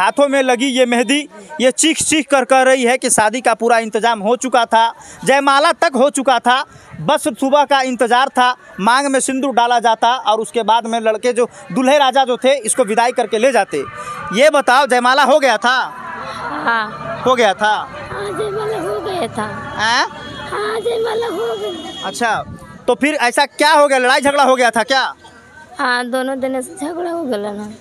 हाथों में लगी ये मेहंदी, ये चीख चीख कर कह रही है कि शादी का पूरा इंतजाम हो चुका था, जयमाला तक हो चुका था, बस सुबह का इंतज़ार था, मांग में सिंदूर डाला जाता और उसके बाद में लड़के जो दूल्हे राजा जो थे इसको विदाई करके ले जाते। ये बताओ जयमाला हो गया था? हाँ हो गया था। जयमाला हो गया था। हाँ जयमाला हो गया। अच्छा, तो फिर ऐसा क्या हो गया, लड़ाई झगड़ा हो गया था क्या? हाँ दोनों दिन से झगड़ा हो गया ना।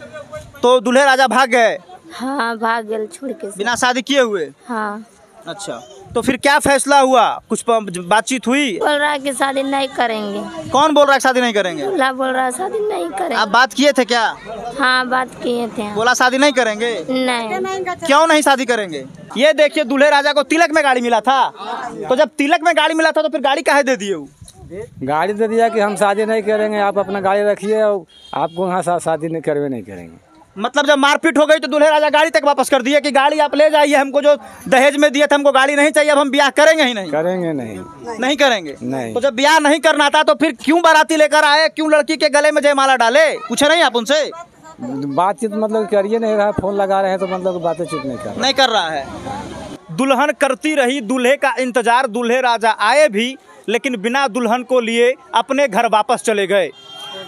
तो दूल्हे राजा भाग गए? हाँ भाग गए छोड़ के। बिना शादी किए हुए? हाँ। अच्छा, तो फिर क्या फैसला हुआ, कुछ बातचीत हुई? बोल रहा है कि शादी नहीं करेंगे। कौन बोल रहा है शादी नहीं करेंगे? दूल्हा बोल रहा है शादी नहीं करेंगे। आप बात किए थे क्या? हाँ बात किए थे। बोला शादी नहीं करेंगे? नहीं। क्यों नहीं शादी करेंगे? ये देखिए दूल्हे राजा को तिलक में गाड़ी मिला था, तो जब तिलक में गाड़ी मिला था तो फिर गाड़ी काहे दे दिए? गाड़ी दे दिया कि हम शादी नहीं करेंगे, आप अपना गाड़ी रखिए और आपको यहाँ शादी नहीं करवे नहीं करेंगे। मतलब जब मारपीट हो गई तो दूल्हे राजा गाड़ी तक वापस कर दिए कि गाड़ी आप ले जाइए, हमको जो दहेज में दिया था हमको गाड़ी नहीं चाहिए, अब हम ब्याह करेंगे ही नहीं। करेंगे नहीं। नहीं करेंगे? नहीं। तो जब ब्याह नहीं करना था तो फिर क्यों बाराती लेकर आए, क्यों लड़की के गले में जयमाला डाले? पूछे नहीं आप उनसे? बातचीत मतलब करिए नहीं रहा, फोन लगा रहे हैं तो मतलब बातचीत नहीं कर रहा है। दुल्हन करती रही दूल्हे का इंतजार, दूल्हे राजा आए भी लेकिन बिना दुल्हन को लिए अपने घर वापस चले गए।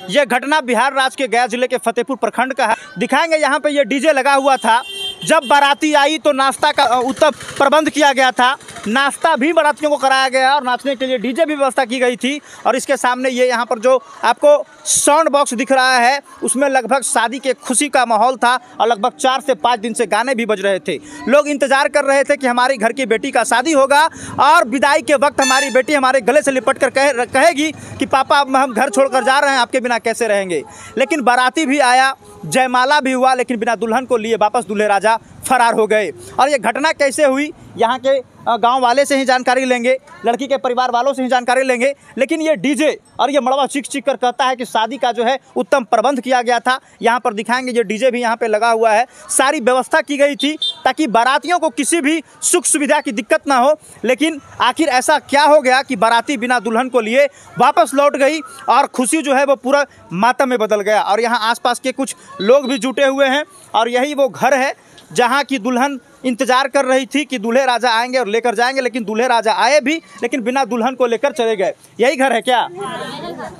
यह घटना बिहार राज्य के गया जिले के फतेहपुर प्रखंड का है। दिखाएंगे यहाँ पे ये डीजे लगा हुआ था, जब बाराती आई तो नाश्ता का उत्तम प्रबंध किया गया था, नाश्ता भी बारातियों को कराया गया और नाचने के लिए डीजे भी व्यवस्था की गई थी। और इसके सामने ये यहाँ पर जो आपको साउंड बॉक्स दिख रहा है उसमें लगभग शादी के खुशी का माहौल था और लगभग 4 से 5 दिन से गाने भी बज रहे थे। लोग इंतजार कर रहे थे कि हमारी घर की बेटी का शादी होगा और विदाई के वक्त हमारी बेटी हमारे गले से लिपट कर कहेगी कि पापा अब हम घर छोड़कर जा रहे हैं, आपके बिना कैसे रहेंगे। लेकिन बाराती भी आया, जयमाला भी हुआ, लेकिन बिना दुल्हन को लिए वापस दूल्हे राजा फरार हो गए। और ये घटना कैसे हुई यहाँ के गांव वाले से ही जानकारी लेंगे, लड़की के परिवार वालों से ही जानकारी लेंगे। लेकिन ये डीजे और ये मड़वा चीख चीख कर कहता है कि शादी का जो है उत्तम प्रबंध किया गया था। यहाँ पर दिखाएंगे ये डीजे भी यहाँ पे लगा हुआ है, सारी व्यवस्था की गई थी ताकि बारातियों को किसी भी सुख सुविधा की दिक्कत ना हो। लेकिन आखिर ऐसा क्या हो गया कि बाराती बिना दुल्हन को लिए वापस लौट गई और खुशी जो है वो पूरा मातम में बदल गया। और यहाँ आसपास के कुछ लोग भी जुटे हुए हैं और यही वो घर है जहाँ की दुल्हन इंतजार कर रही थी कि दूल्हे राजा आएंगे और लेकर जाएंगे, लेकिन दूल्हे राजा आए भी लेकिन बिना दुल्हन को लेकर चले गए। यही घर है क्या?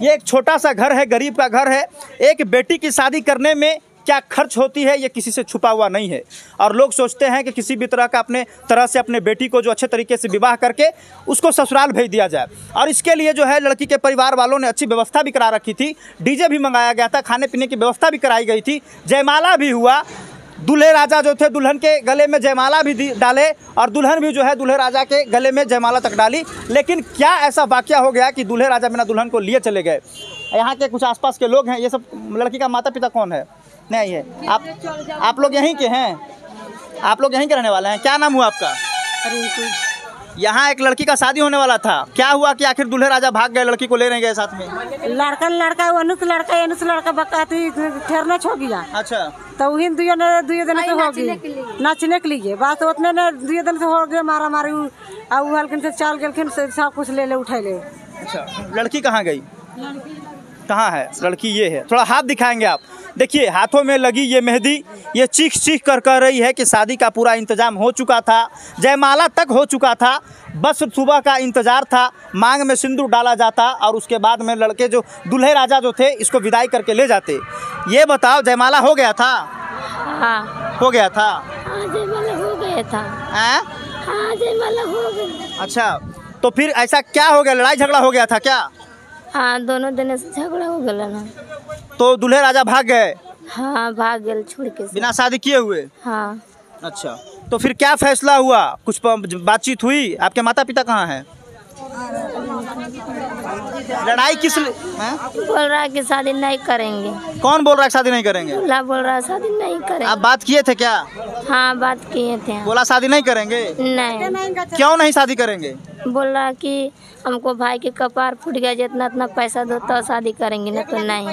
ये एक छोटा सा घर है, गरीब का घर है। एक बेटी की शादी करने में क्या खर्च होती है ये किसी से छुपा हुआ नहीं है और लोग सोचते हैं कि किसी भी तरह का अपने तरह से अपने बेटी को जो अच्छे तरीके से विवाह करके उसको ससुराल भेज दिया जाए। और इसके लिए जो है लड़की के परिवार वालों ने अच्छी व्यवस्था भी करा रखी थी, डीजे भी मंगाया गया था, खाने पीने की व्यवस्था भी कराई गई थी, जयमाला भी हुआ। दूल्हे राजा जो थे दुल्हन के गले में जयमाला भी डाले और दुल्हन भी जो है दूल्हे राजा के गले में जयमाला तक डाली। लेकिन क्या ऐसा वाकया हो गया कि दूल्हे राजा बिना दुल्हन को लिए चले गए? यहाँ के कुछ आसपास के लोग हैं, ये सब लड़की का माता पिता कौन है? नहीं है। आप लोग यहीं के हैं? आप लोग यहीं के रहने वाले हैं? क्या नाम हुआ आपका? यहाँ एक लड़की का शादी होने वाला था, क्या हुआ कि आखिर दूल्हे राजा भाग गए, लड़की को ले नहीं गए साथ में? लड़का बकाती ठहरना छोड़ गया। अच्छा, तो वही दुई दिन से हो गई नाचने के लिए, बात उतने ने 2 दिन से हो गए मारा मारी हल्किन से चाल गलखिन से सब कुछ ले उठे ले। अच्छा, लड़की कहाँ गई? कहाँ है लड़की? ये है, थोड़ा हाथ दिखाएंगे आप। देखिए हाथों में लगी ये मेहंदी, ये चीख चीख कर कह रही है कि शादी का पूरा इंतजाम हो चुका था, जयमाला तक हो चुका था, बस सुबह का इंतज़ार था, मांग में सिंदूर डाला जाता और उसके बाद में लड़के जो दूल्हे राजा जो थे इसको विदाई करके ले जाते। ये बताओ जयमाला हो गया था? हाँ हो गया था। जयमाला हो गया था। जयमाला हो गया। अच्छा, तो फिर ऐसा क्या हो गया, लड़ाई झगड़ा हो गया था क्या? हाँ दोनों दिन से झगड़ा हो गया ना। तो दूल्हे राजा भाग गए? हाँ भाग गए छोड़ के। बिना शादी किए हुए? हाँ। अच्छा, तो फिर क्या फैसला हुआ, कुछ बातचीत हुई? आपके माता पिता कहाँ हैं? लड़ाई किस बोल रहा है कि शादी नहीं करेंगे। कौन बोल रहा है शादी नहीं करेंगे? दूल्हा बोल रहा है शादी नहीं करेंगे। आप बात किए थे क्या? हाँ बात किए थे। बोला शादी नहीं करेंगे? नहीं। क्यों नहीं शादी करेंगे? बोल रहा कि हमको भाई के कपार फूट गया, जितना इतना पैसा दो तो शादी करेंगे, ना तो नहीं।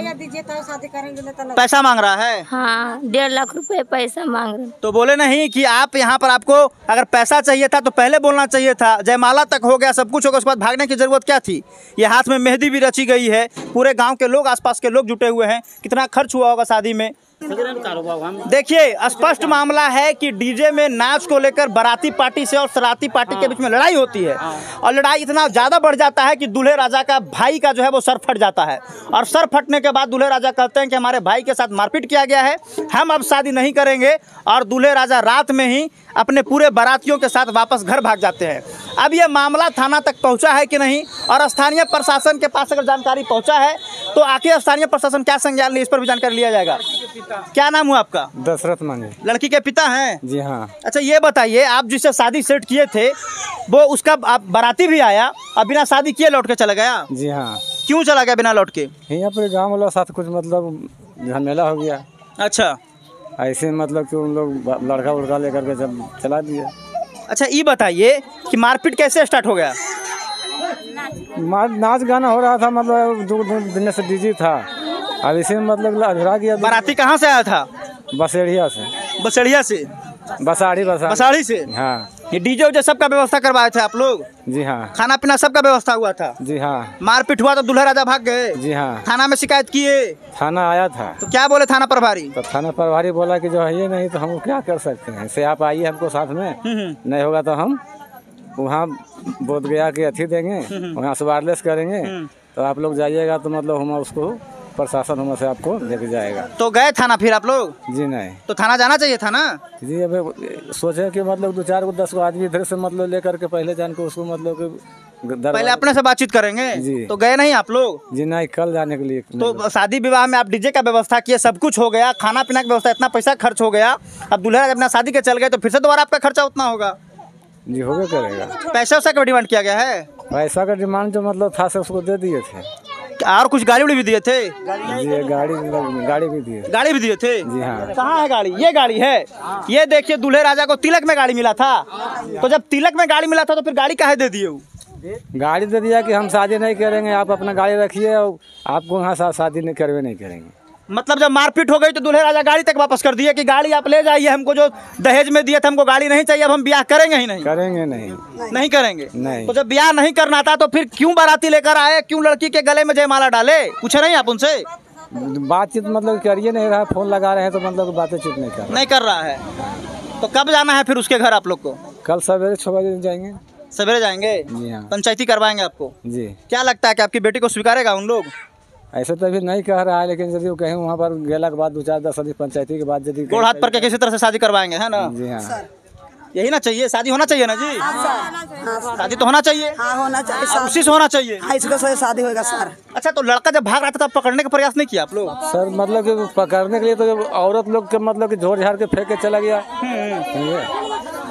पैसा मांग रहा है? हाँ 1.5 लाख रुपए पैसा मांग रहे। तो बोले नहीं कि आप यहाँ पर आपको अगर पैसा चाहिए था तो पहले बोलना चाहिए था, जयमाला तक हो गया, सब कुछ हो गया, उसके बाद भागने की जरूरत क्या थी? ये हाथ में मेहंदी भी रची गई है, पूरे गांव के लोग, आसपास के लोग जुटे हुए हैं, कितना खर्च हुआ होगा शादी में, देखिए, स्पष्ट मामला है कि डीजे में नाच को लेकर बाराती पार्टी से और शरारती पार्टी के बीच में लड़ाई होती है और लड़ाई इतना ज़्यादा बढ़ जाता है कि दूल्हे राजा का भाई का जो है वो सर फट जाता है और सर फटने के बाद दूल्हे राजा कहते हैं कि हमारे भाई के साथ मारपीट किया गया है, हम अब शादी नहीं करेंगे और दूल्हे राजा रात में ही अपने पूरे बारातियों के साथ वापस घर भाग जाते हैं। अब यह मामला थाना तक पहुंचा है कि नहीं और स्थानीय प्रशासन के पास अगर जानकारी पहुंचा है तो आखिर स्थानीय प्रशासन क्या संज्ञान ले, इस पर भी जानकारी लिया जाएगा। क्या नाम हुआ आपका? दशरथ मांगे। लड़की के पिता हैं? जी हाँ। अच्छा, ये बताइए, आप जिससे शादी सेट किए थे वो उसका आप बाराती भी आया और बिना शादी किए लौट के चला गया? जी हाँ। क्यों चला गया बिना लौट के? यहाँ पर गाँव वालों साथ कुछ मतलब झमेला हो गया। अच्छा, ऐसे मतलब कि उन लोग लड़का उड़का लेकर के जब चला दिया। अच्छा, ये बताइए कि मारपीट कैसे स्टार्ट हो गया? नाच गाना हो रहा था, मतलब 2 दिन से डीजे था, अब इसी में मतलब अधूरा गया। बाराती कहाँ से आया था? बसेड़िया से। बसेड़िया से? बसाड़ी से? हाँ। ये डीजे उजे सबका व्यवस्था करवाए थे आप लोग? जी हाँ। खाना पीना सबका व्यवस्था हुआ था? जी हाँ। मारपीट हुआ तो दूल्हा राजा भाग गए? जी हाँ। थाना में शिकायत किए? थाना आया था। तो क्या बोले थाना प्रभारी? तो थाना प्रभारी बोला कि जो है ये नहीं तो हम क्या कर सकते हैं, ऐसे आप आइए हमको साथ में, नहीं होगा तो हम वहाँ बोध गया कि अथी देंगे, वहाँ से वायरलेस करेंगे, तो आप लोग जाइएगा तो मतलब हम उसको प्रशासन हम से आपको लेके जाएगा। तो गए थाना फिर आप लोग? जी नहीं। तो थाना जाना चाहिए था ना? जी, अब सोचे कि मतलब 2-4 को 10 को आदमी इधर से मतलब लेकर के पहले जान के उसको मतलब कि पहले अपने से बातचीत करेंगे। जी। तो गए नहीं आप लोग? जी नहीं, कल जाने के लिए। तो शादी विवाह में आप डीजे का व्यवस्था किए, सब कुछ हो गया, खाना पीना की व्यवस्था, इतना पैसा खर्च हो गया, अब दूल्हा जब अपना शादी के चल गए तो फिर से दोबारा आपका खर्चा उतना होगा? जी होगा करेगा। पैसा वैसा का डिमांड किया गया है? पैसा का डिमांड जो मतलब था से उसको दे दिए थे। और कुछ गाड़ी उड़ी भी दिए थे? जी, गाड़ी भी दिए। गाड़ी भी दिए थे? जी हाँ। कहाँ है गाड़ी? ये गाड़ी है। ये देखिए, दूल्हे राजा को तिलक में गाड़ी मिला था, तो जब तिलक में गाड़ी मिला था तो फिर गाड़ी काहे दे दिए? गाड़ी दे दिया कि हम शादी नहीं करेंगे, आप अपना गाड़ी रखिए और आपको यहाँ शादी नहीं करेंगे। मतलब जब मारपीट हो गई तो दूल्हे राजा गाड़ी तक वापस कर दिए कि गाड़ी आप ले जाइए, हमको जो दहेज में दिए थे हमको गाड़ी नहीं चाहिए, अब हम ब्याह करेंगे ही नहीं? करेंगे नहीं। नहीं करेंगे? नहीं। तो जब ब्याह नहीं करना था तो फिर क्यों बाराती लेकर आए, क्यों लड़की के गले में जयमाला डाले? पूछे नहीं आप उनसे? बातचीत मतलब करिए नहीं रहा, फोन लगा रहे हैं तो मतलब बातचीत नहीं कर रहा है। तो कब जाना है फिर उसके घर आप लोग को? कल सवेरे 6 बजे जाएंगे। सवेरे जाएंगे? जी हाँ। पंचायती करवाएंगे आपको? जी। क्या लगता है कि आपकी बेटी को स्वीकारेगा उन लोग? ऐसे तो अभी नहीं कह रहा है, लेकिन यदि वो कहीं वहाँ पर गेला के बाद 2-4-10 आदमी पंचायती के बाद यदि गोड़ हाथ पर के किसी तरह से शादी करवाएंगे, है ना? जी हाँ। यही ना चाहिए, शादी होना चाहिए ना जी? शादी तो होना चाहिए। हाँ, होना चाहिए, उसी से होना चाहिए। हाँ, इसको से शादी होगा सर। अच्छा, तो लड़का जब भाग रहा था तब पकड़ने का प्रयास नहीं किया आप लोग? सर मतलब कि पकड़ने के लिए तो औरत लोग के मतलब कि झोड़ झाड़ के फेंक के चला गया।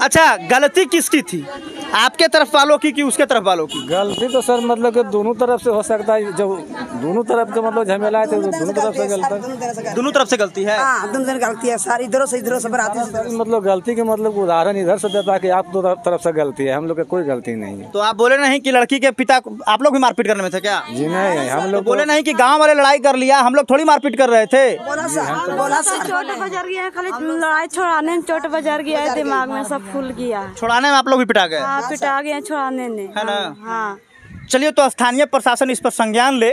अच्छा, गलती किसकी थी, आपके तरफ वालों की कि उसके तरफ वालों की? गलती तो सर मतलब कि दोनों तरफ से हो सकता है, जब दोनों तरफ का मतलब झमेला है तो दोनों तरफ से गलती है। दोनों तरफ से गलती है? हाँ, दोनों गलती है सर, इधरों से बराती से। मतलब गलती के मतलब उदाहरण इधर से देता है कि आप दो तरफ से गलती है, हम लोग की कोई गलती नहीं है। तो आप बोले नहीं कि लड़की के पिता आप लोग भी मारपीट करने में थे क्या? जी नहीं, हम लोग बोले नहीं कि गाँव वाले लड़ाई कर लिया, हम लोग थोड़ी मारपीट कर रहे थे? बोला सर चोट बजर गया, खाली लड़ाई छोड़ाने में चोट बजर गया है, दिमाग में सब फूल गया। छुड़ाने में आप लोग भी पिटा गए? हाँ, पिटा गया छुड़ाने में, है ना? हाँ। चलिए, तो स्थानीय प्रशासन इस पर संज्ञान ले,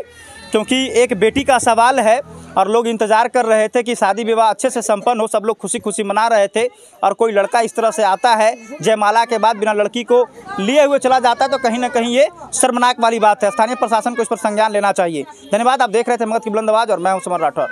क्योंकि एक बेटी का सवाल है और लोग इंतजार कर रहे थे कि शादी विवाह अच्छे से संपन्न हो, सब लोग खुशी खुशी मना रहे थे और कोई लड़का इस तरह से आता है जयमाला के बाद बिना लड़की को लिए हुए चला जाता है, तो कहीं ना कहीं ये शर्मनाक वाली बात है। स्थानीय प्रशासन को इस पर संज्ञान लेना चाहिए। धन्यवाद। आप देख रहे थे मगध की बुलंद आवाज़ और मैं हूं सुमन राठौर।